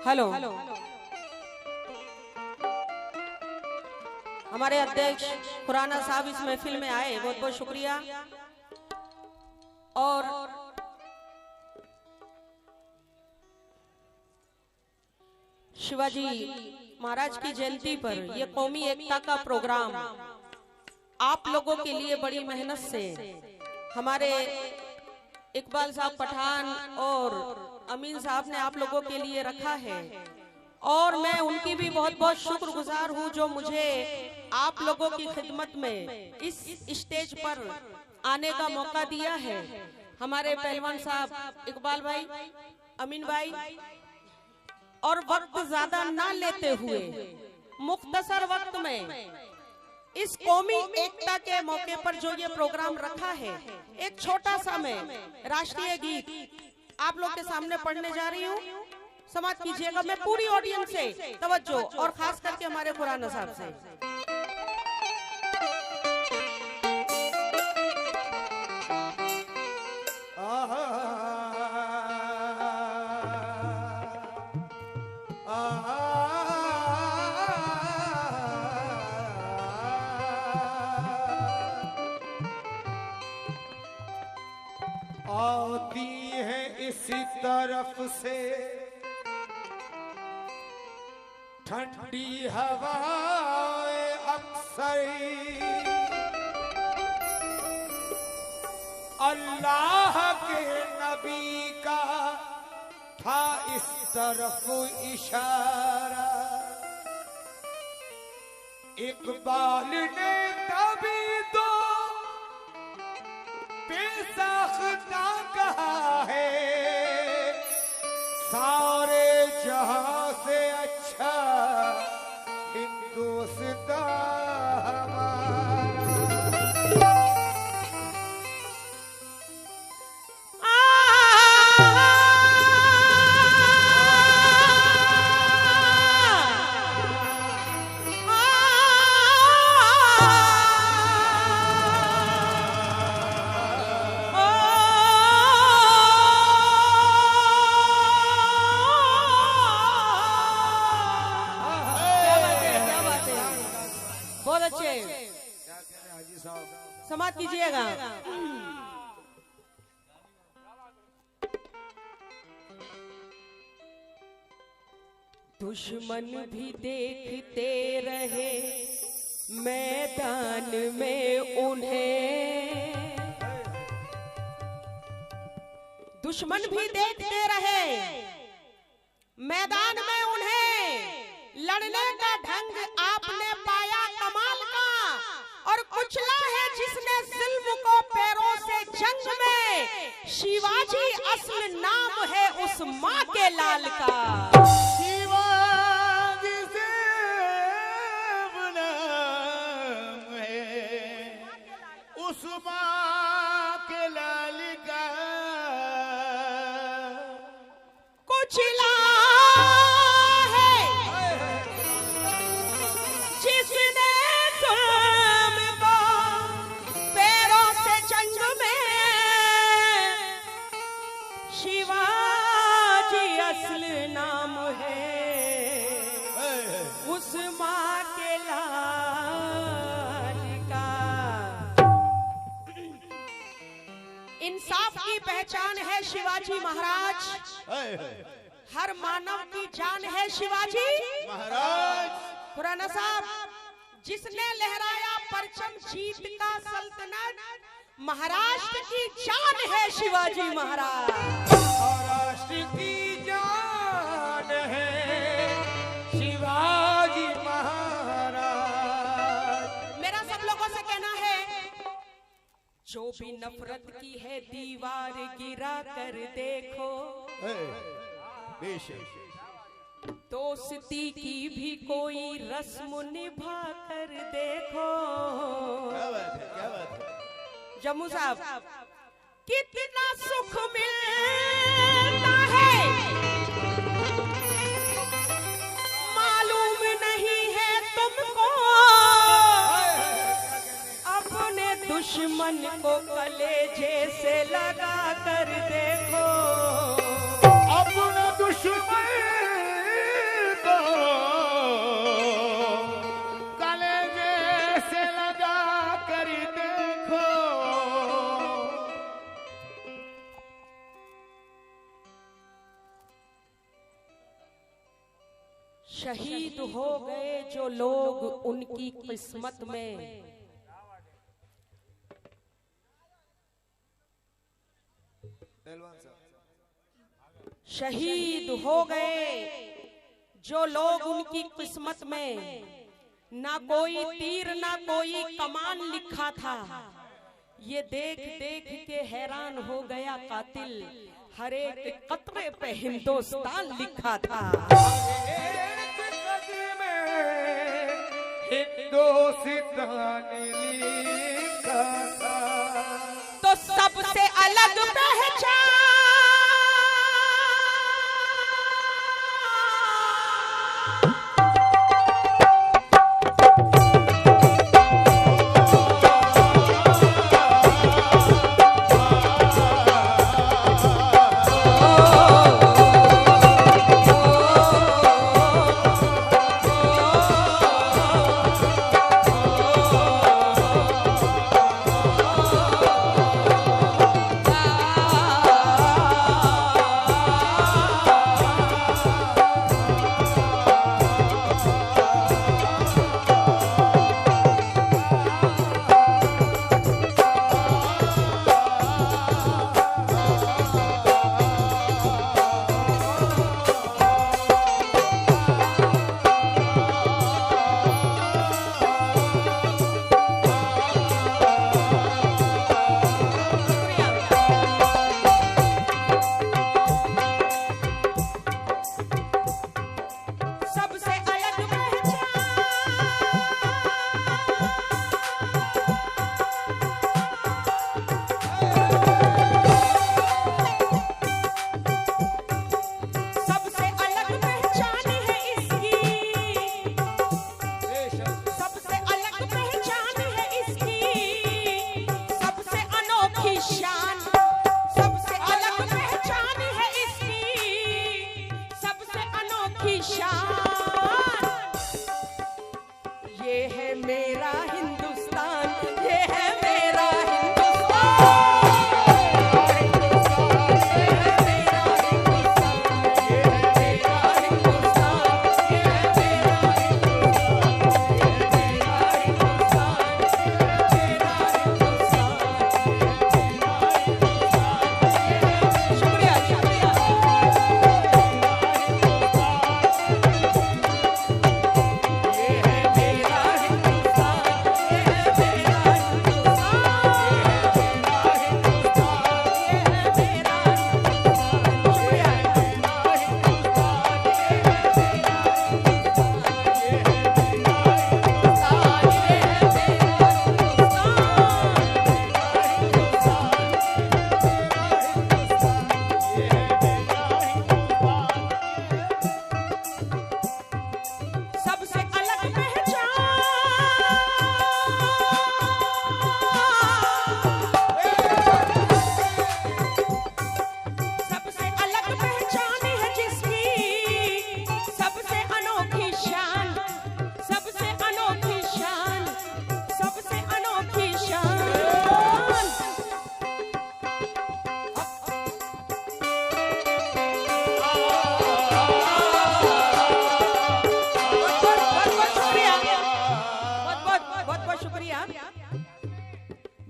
Hello, हमारे अध्यक्ष खुराना साहब इस महफिल में आए, बहुत बहुत शुक्रिया। और शिवाजी महाराज की जयंती पर यह कौमी एकता का प्रोग्राम आप लोगों के लिए बड़ी मेहनत से हमारे इकबाल साहब पठान और अमीन साहब ने आप लोगों के लिए रखा है, और मैं उनकी भी बहुत बहुत शुक्रगुजार हूं जो मुझे आप लोगों की खिदमत में इस स्टेज पर आने का मौका दिया है। हमारे पहलवान साहब इकबाल भाई, अमीन भाई, और वक्त ज्यादा ना लेते हुए मुख्तसर वक्त में इस कौमी एकता के मौके पर जो ये प्रोग्राम रखा है, एक छोटा सा मैं राष्ट्रीय गीत आप लोग के सामने पढ़ने जा रही हूँ। समाप्त कीजिएगा। मैं पूरी ऑडियंस से तवज्जो और खास करके हमारे खुराना साहब से। आती है इसी तरफ से ठंडी हवाएं अक्सर, अल्लाह के नबी का था इस तरफ इशारा। इकबाल ने तभी तो बेसाख्ता कहा है, सारे जहां से अच्छा हिंदुस्तान हमारा। बहुत अच्छे, समाप्त कीजिएगा। दुश्मन भी देखते रहे मैदान में उन्हें, दुश्मन भी देखते रहे मैदान में उन्हें, लड़ने का ढंग आपने पाया कमाल का, और कुचला है जिसने जुल्म को पैरों से जंग में, शिवाजी असल नाम है उस माँ के लाल का। शिवाजी से नाम है उस माँ के लाल का, कुचला उस माँ के लाल का। इंसाफ की पहचान है शिवाजी महाराज, हर मानव की जान है शिवाजी महाराज। खुराना साहब, जिसने लहराया परचम जीत का सल्तनत, महाराष्ट्र की जान है शिवाजी महाराज। महाराष्ट्र की जान है शिवाजी महाराज। मेरा सब लोगों से कहना है, जो भी नफरत की है दीवार गिरा कर देखो, दोस्ती की भी कोई रस्म निभा कर देखो। क्या बात है, क्या बात है। जम्मू साहब, कितना सुख मिलता है मालूम नहीं है तुमको, अपने दुश्मन को कलेजे से लगा कर देखो। अपना दुश्मन शहीद हो गए जो लोग उनकी किस्मत में, शहीद हो गए जो लोग उनकी किस्मत में, ना कोई तीर ना कोई कमान लिखा था। ये देख देख के हैरान हो गया कातिल, हर एक कतरे पे हिंदुस्तान लिखा था। हिंदुस्तान लिखा था। तो सबसे अलग पहचान,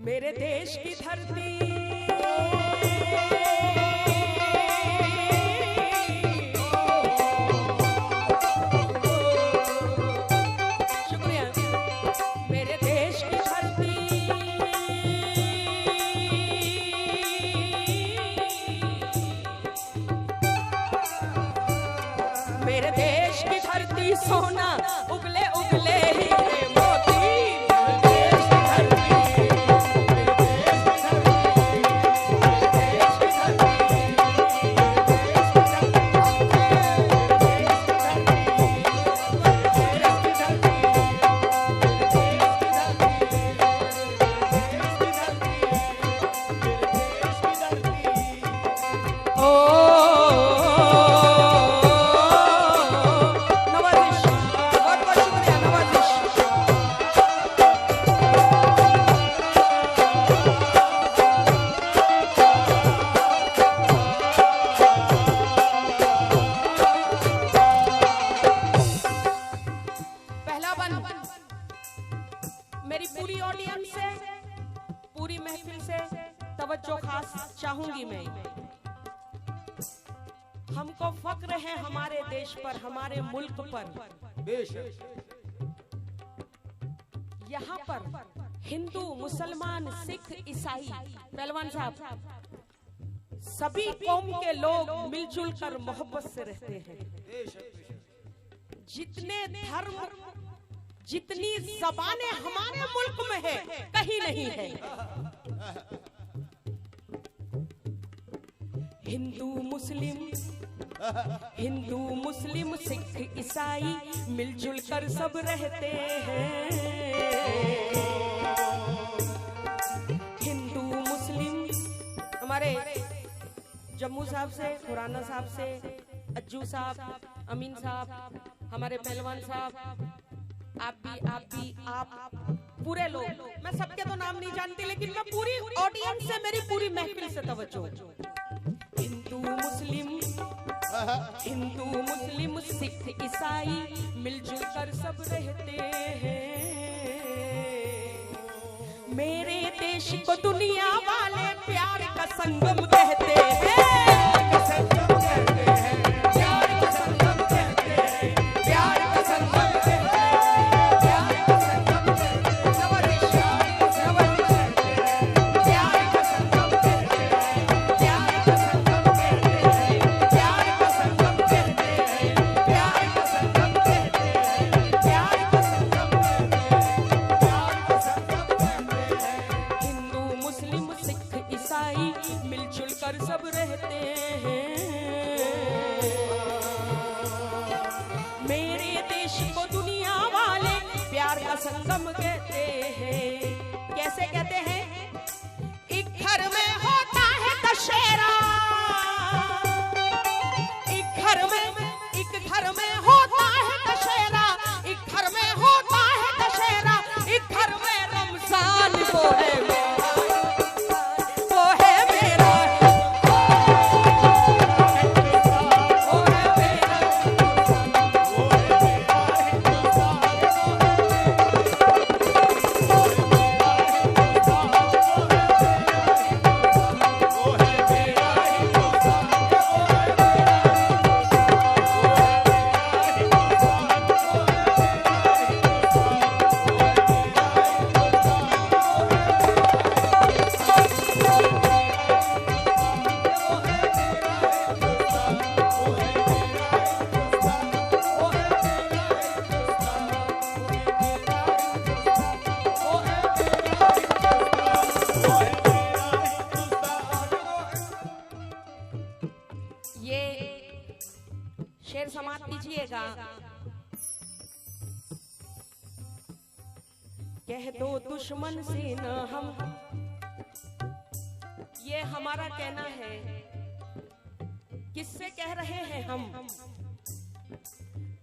मेरे देश की धरती शुक्रिया। मेरे देश की धरती मेरे देश की धरती सोना उगले उगले हीरे मोती। नवाजिश, बहुत बहुत शुक्रिया नवाजिश। तवज्जो खास चाहूंगी मैं। हमको फक्र है हमारे देश पर, हमारे मुल्क पर। बेशक यहाँ पर हिंदू, मुसलमान, सिख, ईसाई, पहलवान साहब, सभी कौम के लोग मिलजुल कर मोहब्बत से रहते हैं। जितने धर्म, जितनी ज़बानें हमारे मुल्क में है, कहीं नहीं है। हिंदू मुस्लिम सिख ईसाई मिलजुल कर सब रहते हैं। हिंदू मुस्लिम, हमारे जम्मू साहब से, खुराना साहब से, अज्जू साहब, अमीन साहब, हमारे पहलवान साहब, आप पूरे लोग, मैं सबके तो नाम नहीं जानती, लेकिन मैं पूरी ऑडियंस से, मेरी पूरी महफिल से तवज्जो। हिंदू मुस्लिम सिख ईसाई मिलजुल कर सब रहते हैं। मेरे देश को दुनिया वाले प्यार का संगम कहते हैं। मिलजुल कर सब रहते हैं। मेरे देश को दुनिया वाले प्यार का संगम कहते हैं। कैसे कहते हैं? एक घर में होता है दशहरा, एक घर में होता है दशहरा, एक घर में होता है दशहरा, एक घर में रमजान को है शेर समाप्त कीजिएगा। कह दो दुश्मन से न हम, ये हमारा कहना है। किससे कह रहे हैं हम?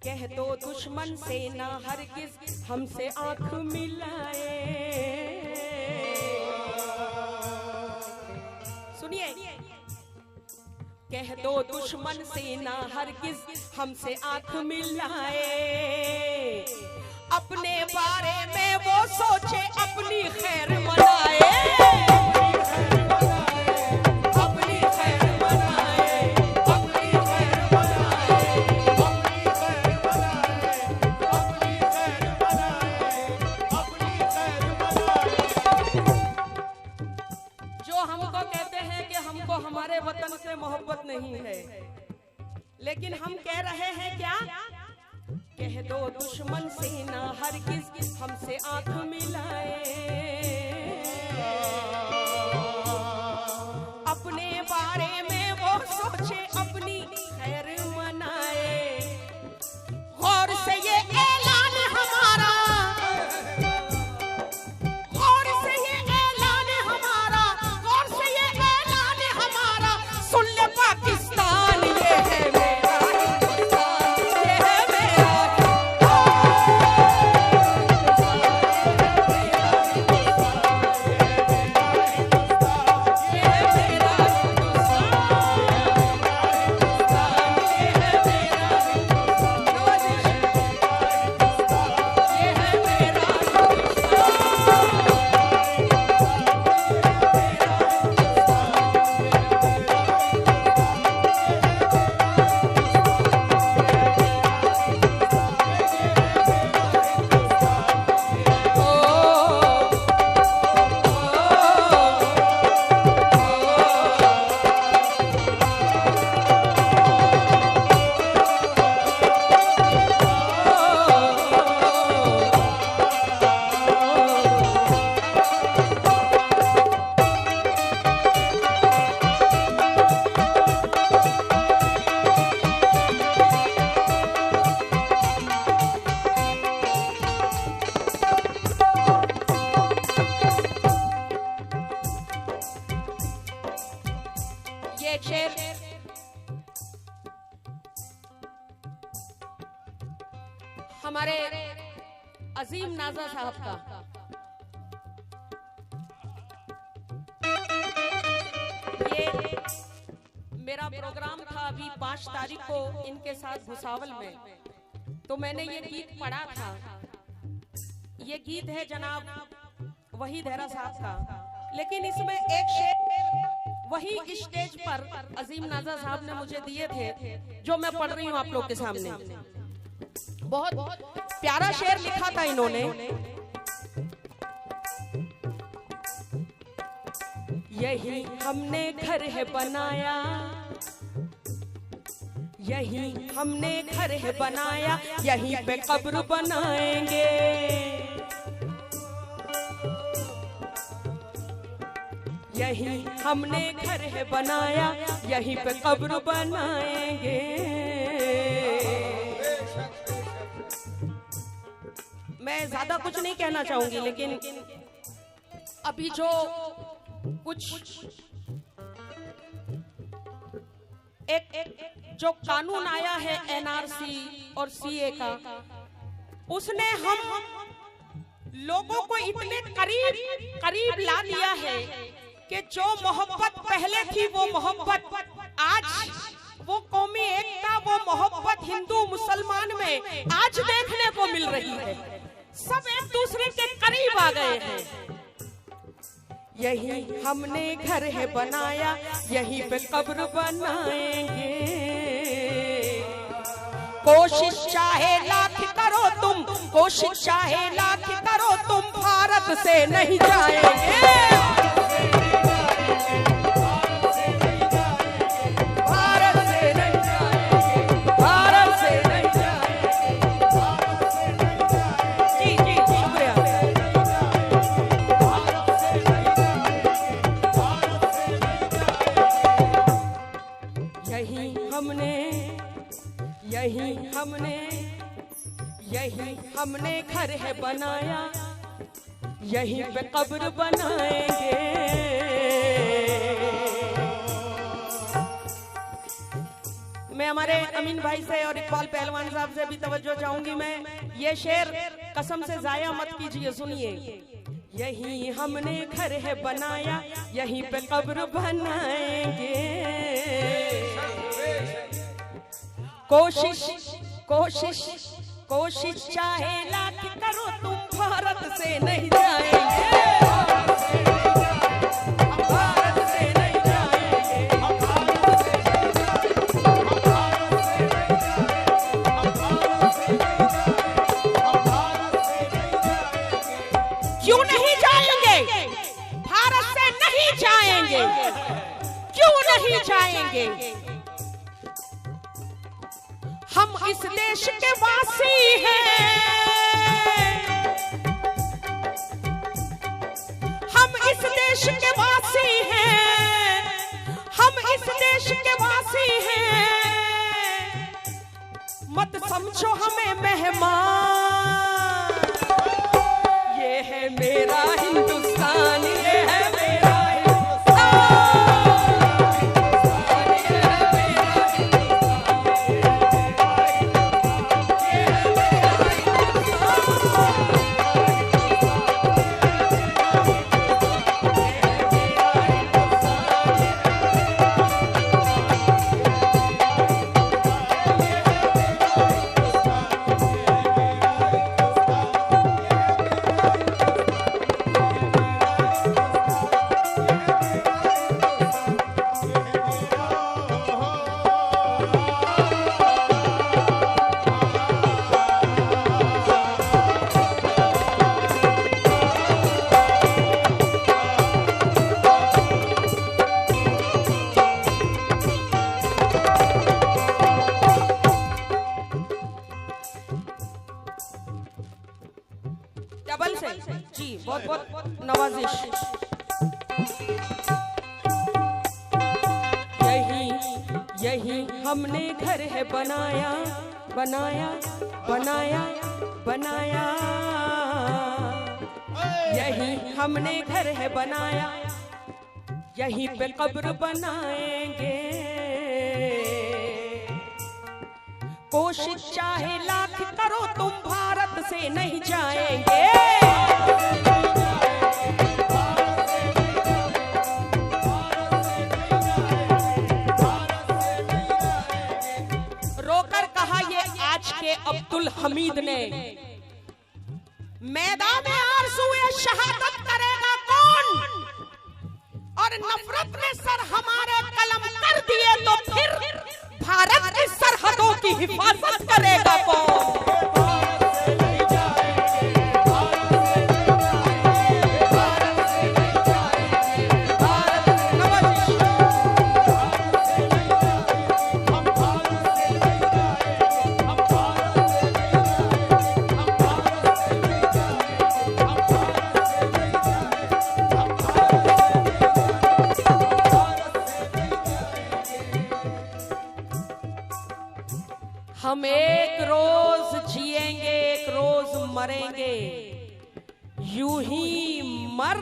कह दो दुश्मन से न हरगिज हमसे आंख मिलाए। सुनिए, कह दो दुश्मन से ना हरगिज हमसे आंख मिलाए। अपने बारे में वो सोचे, अपनी खैर मनाए, अपनी खैर मनाए, अपनी खैर मनाए, अपनी खैर मनाए, अपनी खैर मनाए, अपनी खैर मनाए। जो हमको कहते हैं कि हमको हमारे वतन से मोहब्बत नहीं है, लेकिन हम कह रहे हैं क्या? कह दो दुश्मन से ना हरगिज हमसे आंख मिलाए। अपने बारे में वो सोचे, अपनी खैर मनाए। गौर से ये ऐलान हमारा, गौर से ये ऐलान हमारा, गौर से ये ऐलान हमारा, सुन ले पाकिस्तान, ये है मेरा हिंदुस्तान, ये है मेरा, हमारे अजीम नाजा साहब का। ये मेरा प्रोग्राम था अभी 5 तारीख को इनके साथ भुसावल में, तो मैंने ये गीत पढ़ा था। ये गीत है जनाब वहीद हैरा साहब का, लेकिन इसमें एक शेर वही स्टेज पर अजीम नाजा साहब ने मुझे दिए थे, जो मैं पढ़ रही हूँ आप लोग के सामने। बहुत प्यारा शेर लिखा था इन्होंने। यही हमने घर है बनाया, यही हमने घर है बनाया, यहीं पे कब्र बनाएंगे। यही हमने घर है बनाया, यहीं पे कब्र बनाएंगे। मैं ज्यादा कुछ नहीं कहना चाहूंगी, लेकिन अभी जो कुछ एक जो कानून आया है एनआरसी और सीए का, उसने हम लोगों को इतने करीब ला दिया है कि जो मोहब्बत पहले थी वो मोहब्बत आज, वो कौमी एकता, वो मोहब्बत हिंदू मुसलमान में आज देखने को मिल रही है। सब एक दूसरे के करीब आ गए हैं। यही हमने घर है बनाया, यहीं पे कब्र बनाएंगे। कोशिश चाहे लाख करो तुम, कोशिश चाहे लाख करो तुम, भारत से नहीं जाएंगे। यही हमने घर है बनाया, यहीं पे कब्र बनाएंगे। मैं हमारे अमीन भाई से और इकबाल पहलवान साहब से भी तवज्जो चाहूंगी। मैं ये शेर कसम से जाया मत कीजिए, सुनिए। यही हमने घर है बनाया, यहीं पे कब्र बनाएंगे। कोशिश कोशिश कोशिश चाहे लाख करो तुम, भारत से नहीं जाएंगे। भारत से नहीं जाएंगे। क्यों नहीं जाएंगे? भारत से नहीं जाएंगे। क्यों नहीं जाएंगे? हम इस देश के वासी हैं, हम इस देश के वासी हैं, हम इस देश के वासी हैं। मत समझो हमें मेहमान, ये है मेरा हिंदुस्तान, ये है मेरा डबल से जी, बहुत बहुत नवाजिश। यही हमने घर है बनाया, बनाया बनाया बनाया। यही हमने घर है बनाया, यहीं पे कब्र बनाएंगे। कोशिश चाहे लाख करो तुम भारत से नहीं जाएंगे। रोकर कहा ये आज के अब्दुल हमीद ने, मैदान में आरज़ूए शहादत करेगा कौन, और नफरत में सर हमारे कलम कर दिए तो फिर भारत की सरहदों की हिफाजत करेगा कौन। हम एक रोज जिएंगे एक रोज मरेंगे, यूं ही मर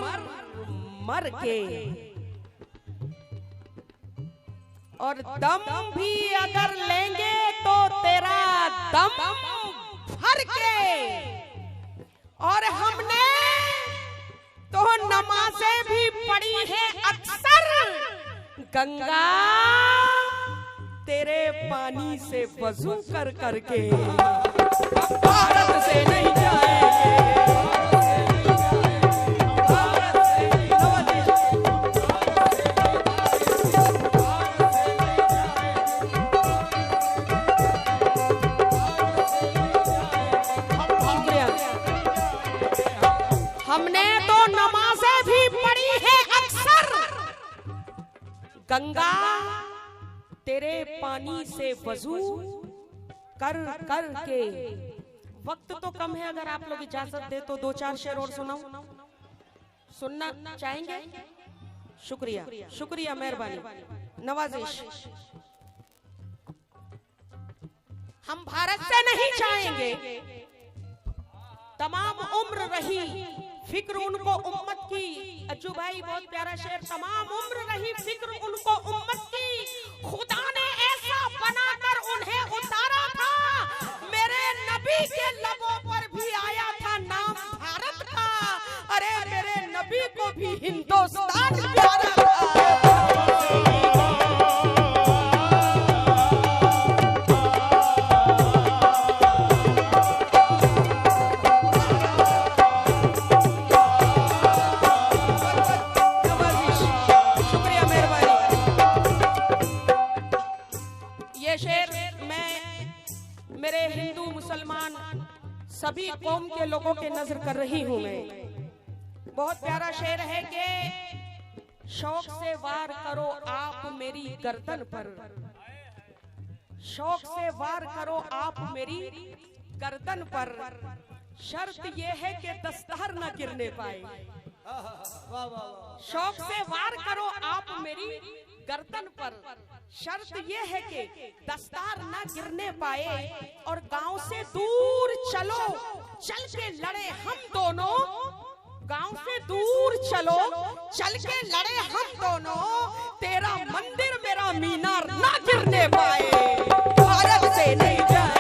मर के, और दम भी अगर लेंगे तो तेरा दम भर के। और हमने तो नमाजें भी पढ़ी है अक्सर, गंगा तेरे पानी से वजू कर करके भारत से नहीं जाएंगे। हमने तो नमाजें भी पढ़ी है अक्सर, गंगा तेरे पानी से वजू कर कर के। वक्त तो कम है, अगर आप लोग इजाजत दे तो दो चार शेर और सुनाऊं। सुनना चाहेंगे? शुक्रिया शुक्रिया, मेहरबानी, नवाजिश। हम भारत से नहीं जाएंगे, तमाम उम्र रही फिक्र उनको उम्मत की। अज्जू भाई बहुत प्यारा शेर, तमाम उम्र रही फिक्र उनको उम्मत की, खुदा ने ऐसा बनाकर उन्हें उतारा था, मेरे नबी के लबों पर भी आया था नाम भारत का। अरे मेरे नबी को भी हिंदुस्तान प्यारा था। सभी कौम के लोगों के नजर कर रही हूं मैं। बहुत प्यारा शेर है कि शौक से वार करो आप मेरी गर्दन पर, शौक से वार करो आप मेरी गर्दन पर, शर्त ये है कि दस्तार न गिरने पाए। शौक से वार करो आप मेरी गर्दन पर, शर्त ये है कि दस्तार ना गिरने पाए, और गांव से दूर चलो चल के लड़े हम दोनों, गांव से दूर चलो चल के लड़े हम दोनों, तेरा मंदिर मेरा मीनार ना गिरने पाए, भारत से नहीं जाएंगे।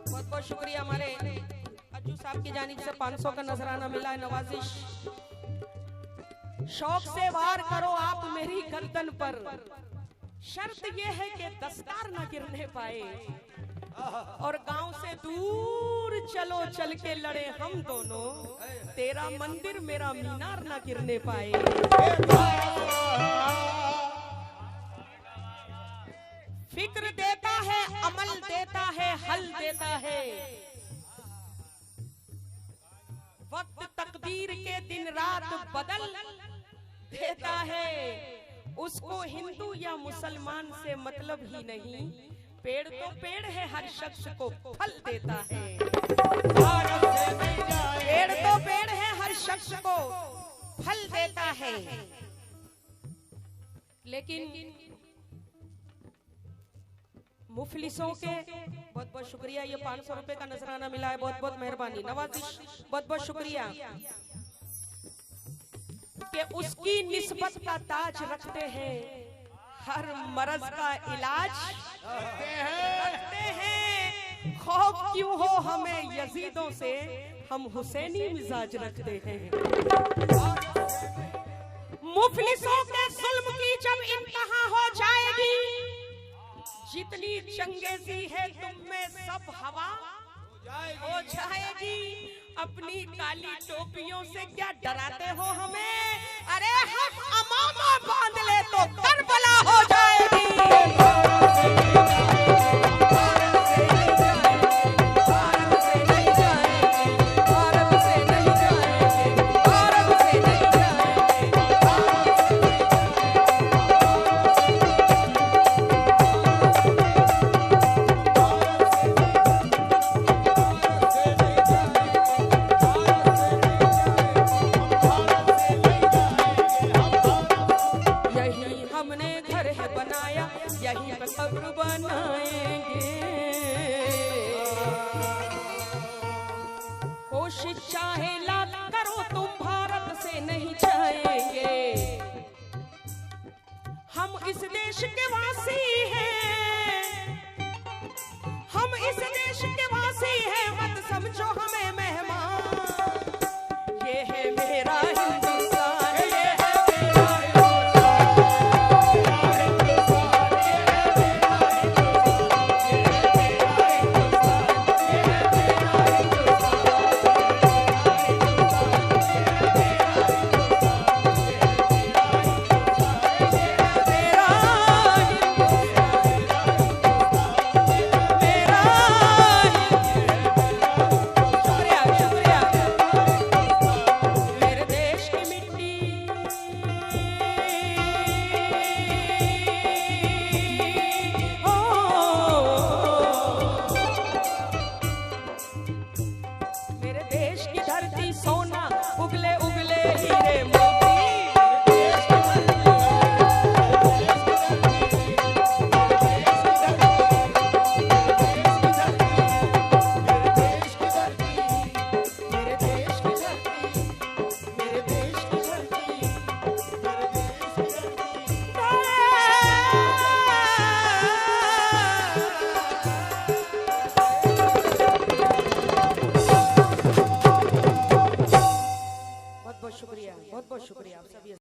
बहुत बहुत शुक्रिया, हमारे अज्जू साहब की जानिब से 500 का नजराना मिला है, नवाजिश। शौक से वार करो आप मेरी गर्दन पर, शर्त ये है कि दस्तार न गिरने पाए, और गांव से दूर चलो चल के लड़े हम दोनों, तेरा मंदिर मेरा मीनार न गिरने पाए। फिक्र देता है, अमल देता है, हल देता है, वक्त तकदीर के दिन रात बदल देता है, उसको हिंदू या मुसलमान से मतलब ही नहीं, पेड़ तो पेड़ है हर शख्स को फल देता है। पेड़ तो पेड़ है हर शख्स को फल देता है, लेकिन मुफलिसों के बहुत बहुत शुक्रिया। ये 500 रुपए का नजराना मिला है, बहुत बहुत मेहरबानी। नवाजिश बहुत बहुत शुक्रिया कि उसकी निस्बत का ताज रखते हैं, हर मर्ज का इलाज रखते हैं। खौफ क्यों हो हमें यजीदों से, हम हुसैनी मिजाज रखते हैं। मुफलिसों के जुल्म की जब इंतहा हो जाएगी, जितनी चंगेजी है तुम में सब हवा हो जाएगी। अपनी काली टोपियों से क्या डराते हो हमें? अरे हम अमामा बांध ले तो करबला हो जाएगी। यहीं पे कब्र बनाएंगे। कोशिश चाहे लाख करो तुम भारत से नहीं जाएंगे। हम इस देश के वासी हैं, हम इस देश के वासी हैं, मत समझो हमें